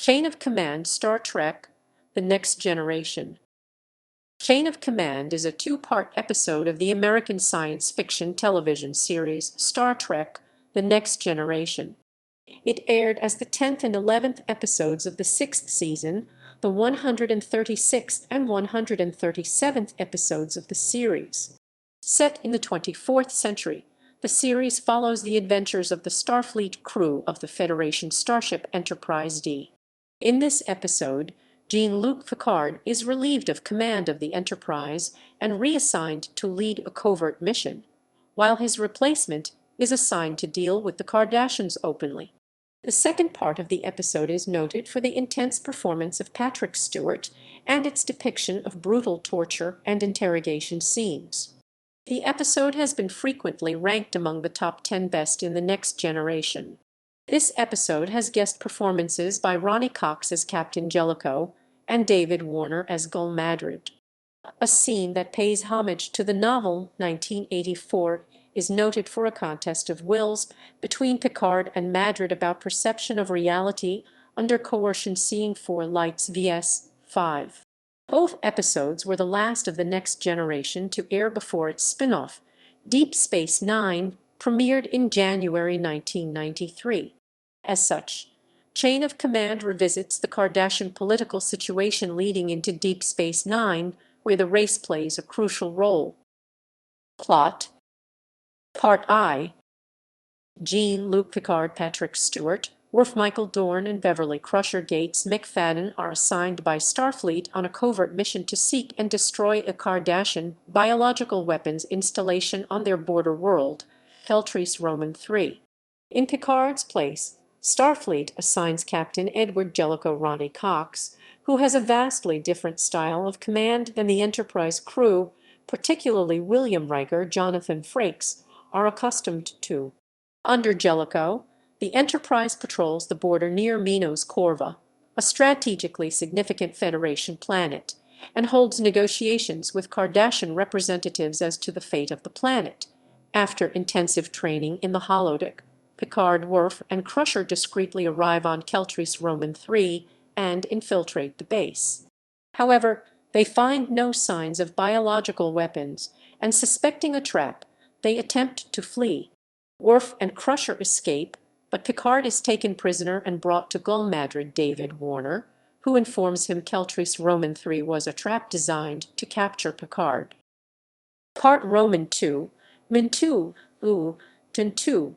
Chain of Command Star Trek: The Next Generation. Chain of Command is a two-part episode of the American science fiction television series Star Trek: The Next Generation. It aired as the 10th and 11th episodes of the sixth season, the 136th and 137th episodes of the series. Set in the 24th century, the series follows the adventures of the Starfleet crew of the Federation starship Enterprise D. In this episode, Jean-Luc Picard is relieved of command of the Enterprise and reassigned to lead a covert mission, while his replacement is assigned to deal with the Cardassians openly. The second part of the episode is noted for the intense performance of Patrick Stewart and its depiction of brutal torture and interrogation scenes. The episode has been frequently ranked among the top 10 best in the Next Generation. This episode has guest performances by Ronny Cox as Captain Jellico and David Warner as Gul Madred. A scene that pays homage to the novel 1984 is noted for a contest of wills between Picard and Madred about perception of reality under coercion, seeing 4 lights vs. 5. Both episodes were the last of the Next Generation to air before its spin-off, Deep Space Nine, premiered in January 1993. As such, Chain of Command revisits the Cardassian political situation leading into Deep Space Nine, where the race plays a crucial role. Plot. Part I. Jean-Luc Picard, Patrick Stewart, Worf Michael Dorn, and Beverly Crusher Gates McFadden are assigned by Starfleet on a covert mission to seek and destroy a Cardassian biological weapons installation on their border world, Keltris Roman III. In Picard's place, Starfleet assigns Captain Edward Jellico Ronny Cox, who has a vastly different style of command than the Enterprise crew, particularly William Riker, Jonathan Frakes, are accustomed to. Under Jellico, the Enterprise patrols the border near Minos Corva, a strategically significant Federation planet, and holds negotiations with Cardassian representatives as to the fate of the planet. After intensive training in the holodeck, Picard, Worf, and Crusher discreetly arrive on Keltris Roman III and infiltrate the base. However, they find no signs of biological weapons, and suspecting a trap, they attempt to flee. Worf and Crusher escape, but Picard is taken prisoner and brought to Gul Madred David Warner, who informs him Keltris Roman III was a trap designed to capture Picard. Part Roman II, Min-2, Tin-2.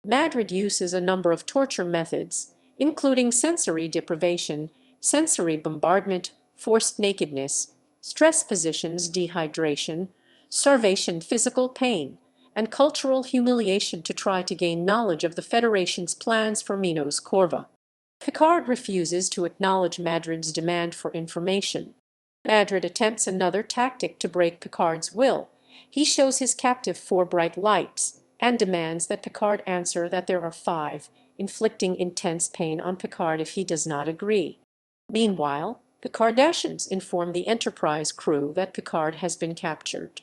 Madred uses a number of torture methods, including sensory deprivation, sensory bombardment, forced nakedness, stress positions, dehydration, starvation, physical pain, and cultural humiliation to try to gain knowledge of the Federation's plans for Minos Corva. Picard refuses to acknowledge Madred's demand for information. Madred attempts another tactic to break Picard's will. He shows his captive 4 bright lights and demands that Picard answer that there are 5, inflicting intense pain on Picard if he does not agree. Meanwhile, the Cardassians inform the Enterprise crew that Picard has been captured.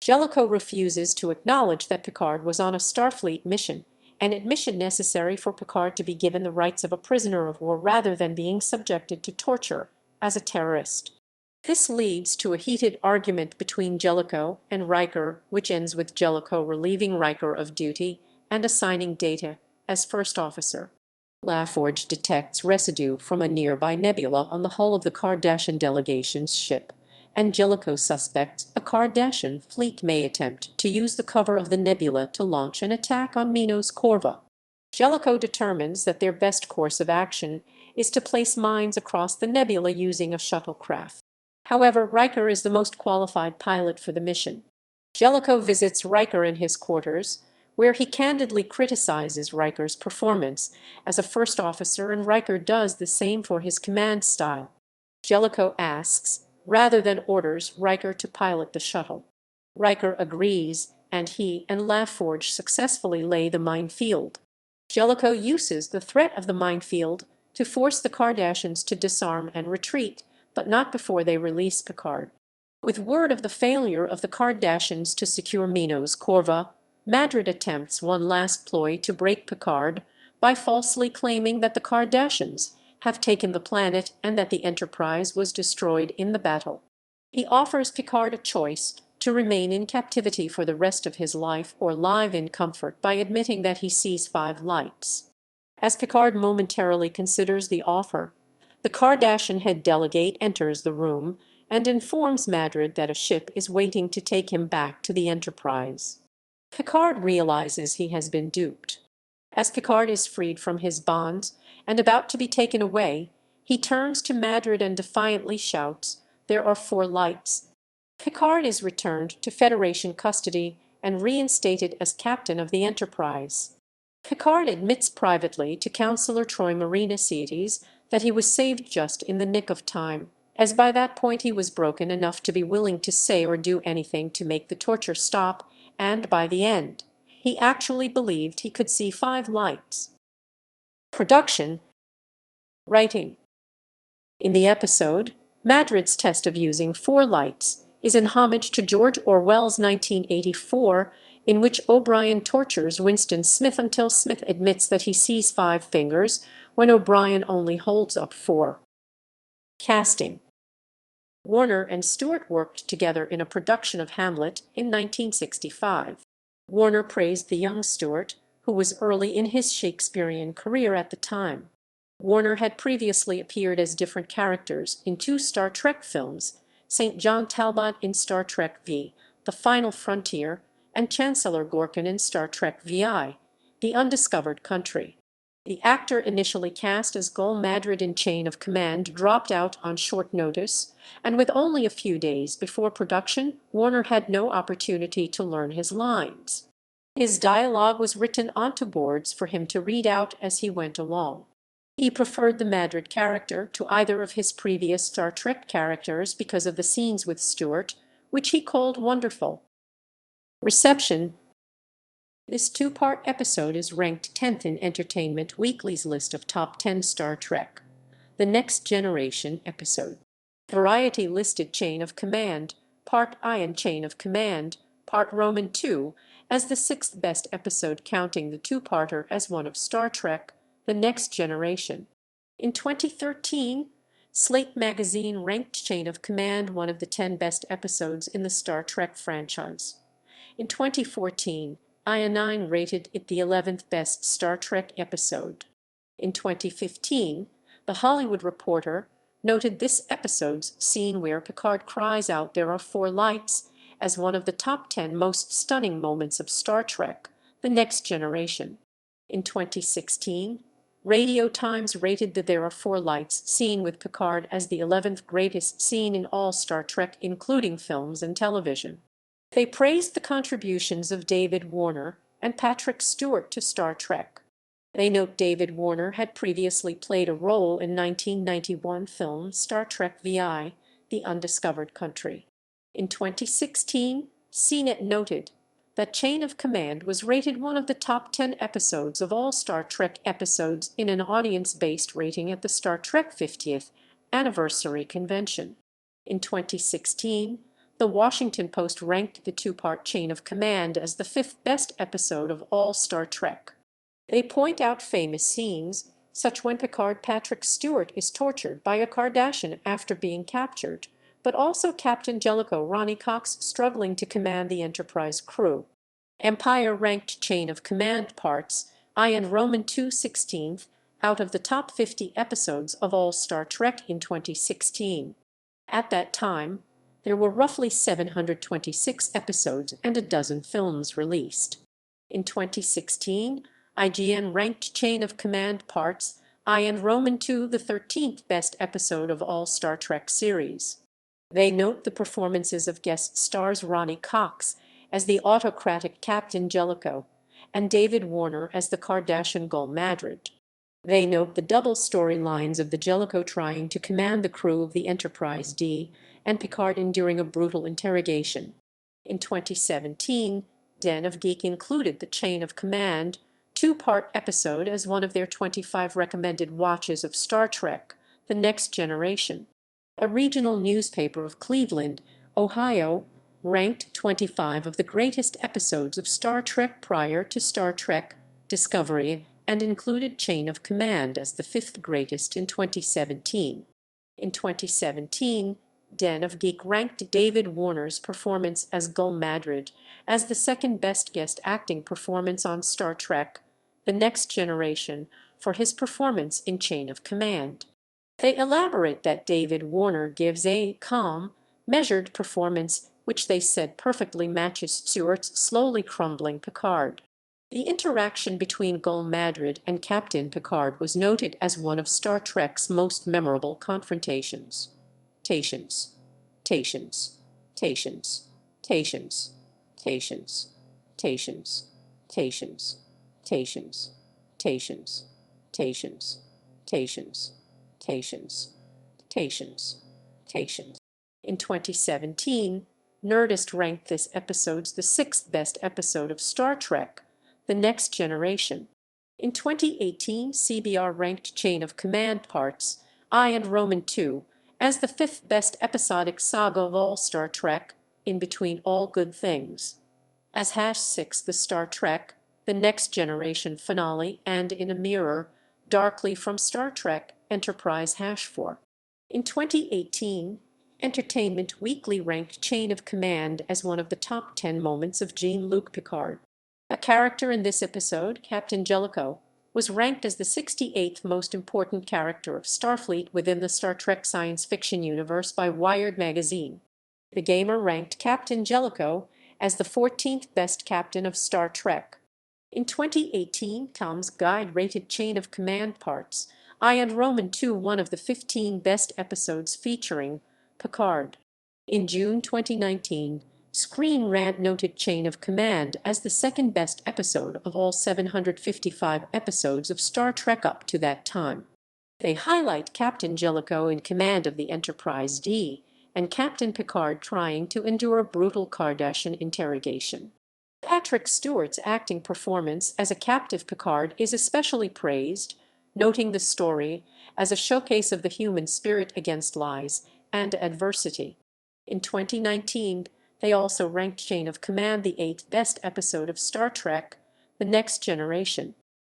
Jellico refuses to acknowledge that Picard was on a Starfleet mission, an admission necessary for Picard to be given the rights of a prisoner of war rather than being subjected to torture as a terrorist. This leads to a heated argument between Jellico and Riker, which ends with Jellico relieving Riker of duty and assigning Data as first officer. LaForge detects residue from a nearby nebula on the hull of the Cardassian delegation's ship, and Jellico suspects a Cardassian fleet may attempt to use the cover of the nebula to launch an attack on Minos Corva. Jellico determines that their best course of action is to place mines across the nebula using a shuttlecraft. However, Riker is the most qualified pilot for the mission. Jellico visits Riker in his quarters, where he candidly criticizes Riker's performance as a first officer, and Riker does the same for his command style. Jellico asks, rather than orders, Riker to pilot the shuttle. Riker agrees, and he and LaForge successfully lay the minefield. Jellico uses the threat of the minefield to force the Cardassians to disarm and retreat, but not before they release Picard. With word of the failure of the Cardassians to secure Minos Corva, Madred attempts one last ploy to break Picard by falsely claiming that the Cardassians have taken the planet and that the Enterprise was destroyed in the battle. He offers Picard a choice to remain in captivity for the rest of his life or live in comfort by admitting that he sees five lights. As Picard momentarily considers the offer, the Cardassian head delegate enters the room and informs Madred that a ship is waiting to take him back to the Enterprise. Picard realizes he has been duped. As Picard is freed from his bonds and about to be taken away, he turns to Madred and defiantly shouts, "There are four lights." Picard is returned to Federation custody and reinstated as captain of the Enterprise. Picard admits privately to Counselor Troy Marinacetes that he was saved just in the nick of time, as by that point he was broken enough to be willing to say or do anything to make the torture stop, and by the end, he actually believed he could see five lights. Production. Writing. In the episode, Madred's test of using four lights is in homage to George Orwell's 1984, in which O'Brien tortures Winston Smith until Smith admits that he sees five fingers when O'Brien only holds up four. Casting. Warner and Stewart worked together in a production of Hamlet in 1965. Warner praised the young Stewart, who was early in his Shakespearean career at the time. Warner had previously appeared as different characters in two Star Trek films, St. John Talbot in Star Trek V, The Final Frontier, and Chancellor Gorkin in Star Trek VI, The Undiscovered Country. The actor initially cast as Gul Madred in Chain of Command dropped out on short notice, and with only a few days before production, Warner had no opportunity to learn his lines. His dialogue was written onto boards for him to read out as he went along. He preferred the Madred character to either of his previous Star Trek characters because of the scenes with Stewart, which he called wonderful. Reception. This two-part episode is ranked 10th in Entertainment Weekly's list of top 10 Star Trek. The Next Generation episode. Variety listed Chain of Command, Part I and Chain of Command, Part Roman II, as the sixth best episode, counting the two-parter as one of Star Trek, The Next Generation. In 2013, Slate magazine ranked Chain of Command one of the 10 best episodes in the Star Trek franchise. In 2014, IO9 rated it the 11th best Star Trek episode. In 2015, The Hollywood Reporter noted this episode's scene where Picard cries out "There are four lights" as one of the top 10 most stunning moments of Star Trek, The Next Generation. In 2016, Radio Times rated the "There are four lights" scene with Picard as the 11th greatest scene in all Star Trek, including films and television. They praised the contributions of David Warner and Patrick Stewart to Star Trek. They note David Warner had previously played a role in 1991 film Star Trek VI, The Undiscovered Country. In 2016, CNET noted that Chain of Command was rated one of the top 10 episodes of all Star Trek episodes in an audience-based rating at the Star Trek 50th Anniversary Convention. In 2016, The Washington Post ranked the two-part Chain of Command as the fifth best episode of all Star Trek. They point out famous scenes, such when Patrick Stewart is tortured by a Cardassian after being captured, but also Captain Jellico Ronny Cox struggling to command the Enterprise crew. Empire ranked Chain of Command Parts I and Roman II 16th out of the top 50 episodes of all Star Trek in 2016. At that time, there were roughly 726 episodes and a dozen films released. In 2016, IGN ranked Chain of Command Parts I and Roman II the 13th best episode of all Star Trek series. They note the performances of guest stars Ronny Cox as the autocratic Captain Jellico and David Warner as the Cardassian Gul Madred. They note the double storylines of the Jellico trying to command the crew of the Enterprise D and Picard enduring a brutal interrogation. In 2017, Den of Geek included the Chain of Command two-part episode as one of their 25 recommended watches of Star Trek, The Next Generation. A regional newspaper of Cleveland, Ohio, ranked 25 of the greatest episodes of Star Trek prior to Star Trek Discovery and included Chain of Command as the fifth greatest in 2017. In 2017, Den of Geek ranked David Warner's performance as Gul Madred as the second best guest acting performance on Star Trek: The Next Generation for his performance in Chain of Command. They elaborate that David Warner gives a calm, measured performance which they said perfectly matches Stewart's slowly crumbling Picard. The interaction between Gul Madred and Captain Picard was noted as one of Star Trek's most memorable confrontations. Tations, tations, tations, tations, tations, tations, tations, tations, tations, tations, tations, tations, tations, tations. In 2017, Nerdist ranked this episode the sixth best episode of Star Trek: The Next Generation. In 2018, CBR ranked Chain of Command Parts I and Roman II as the fifth best episodic saga of all Star Trek, in between all good things. As #6 the Star Trek: The Next Generation finale, and In a Mirror, darkly from Star Trek Enterprise #4. In 2018, Entertainment Weekly ranked Chain of Command as one of the top 10 moments of Jean-Luc Picard. A character in this episode, Captain Jellico, was ranked as the 68th most important character of Starfleet within the Star Trek science fiction universe by Wired magazine. The Gamer ranked Captain Jellico as the 14th best captain of Star Trek. In 2018, Tom's Guide rated Chain of Command Parts I and Roman II one of the 15 best episodes featuring Picard. In June 2019, Screen Rant noted Chain of Command as the second best episode of all 755 episodes of Star Trek up to that time. They highlight Captain Jellico in command of the Enterprise D and Captain Picard trying to endure a brutal Cardassian interrogation. Patrick Stewart's acting performance as a captive Picard is especially praised, noting the story as a showcase of the human spirit against lies and adversity. In 2019, they also ranked Chain of Command the eighth best episode of Star Trek: The Next Generation.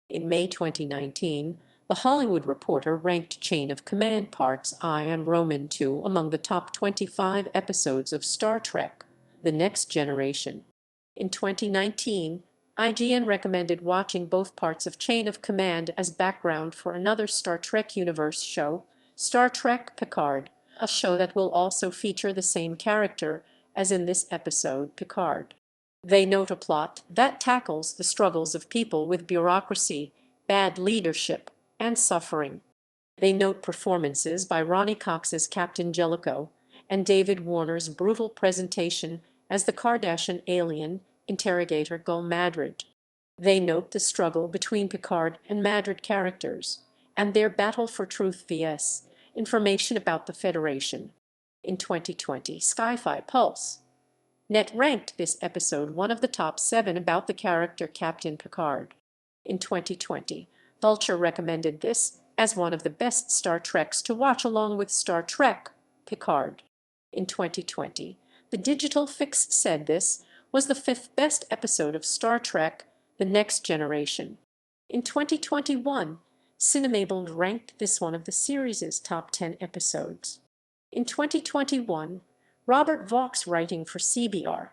In May 2019, The Hollywood Reporter ranked Chain of Command Parts I and Roman II among the top 25 episodes of Star Trek: The Next Generation. In 2019, IGN recommended watching both parts of Chain of Command as background for another Star Trek universe show, Star Trek Picard, a show that will also feature the same character as in this episode, Picard. They note a plot that tackles the struggles of people with bureaucracy, bad leadership, and suffering. They note performances by Ronny Cox as Captain Jellico and David Warner's brutal presentation as the Cardassian alien interrogator Gul Madred. They note the struggle between Picard and Madred characters and their battle for truth vs. information about the Federation. In 2020, Sci-Fi Pulse Net ranked this episode one of the top 7 about the character Captain Picard. In 2020, Vulture recommended this as one of the best Star Treks to watch along with Star Trek Picard. In 2020, The Digital Fix said this was the 5th best episode of Star Trek: The Next Generation. In 2021, Cinemabled ranked this one of the series' top 10 episodes. In 2021, Robert Vaux, writing for CBR,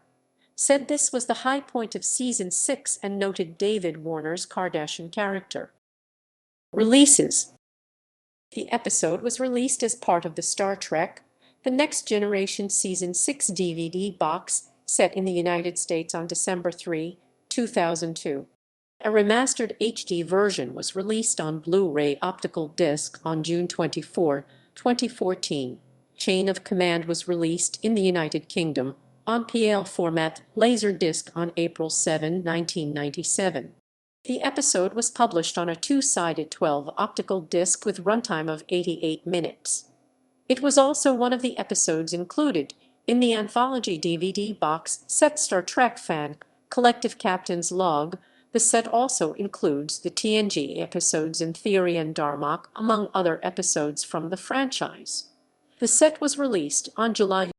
said this was the high point of Season 6 and noted David Warner's Cardassian character. Releases. The episode was released as part of the Star Trek: The Next Generation Season 6 DVD box set in the United States on December 3, 2002. A remastered HD version was released on Blu-ray optical disc on June 24, 2014. Chain of Command was released in the United Kingdom on PL format Laserdisc on April 7, 1997. The episode was published on a two-sided 12 optical disc with runtime of 88 minutes. It was also one of the episodes included in the anthology DVD box set Star Trek Fan Collective Captain's Log. The set also includes the TNG episodes In Theory and Darmok, among other episodes from the franchise. The set was released on July